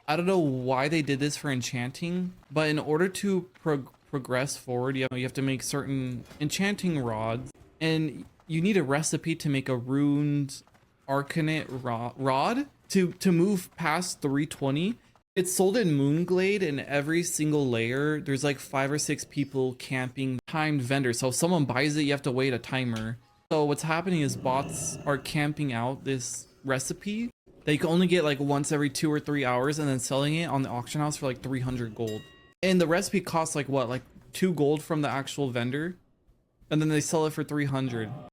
I don't know why they did this for enchanting, but in order to progress forward, you have to make certain enchanting rods, and you need a recipe to make a runed arcanite rod to move past 320. It's sold in Moonglade, and every single layer, there's like 5 or 6 people camping timed vendors. So if someone buys it, you have to wait a timer. So what's happening is bots are camping out this recipe. They can only get like once every 2 or 3 hours and then selling it on the auction house for like 300 gold. And the recipe costs like what, like 2 gold from the actual vendor? And then they sell it for 300.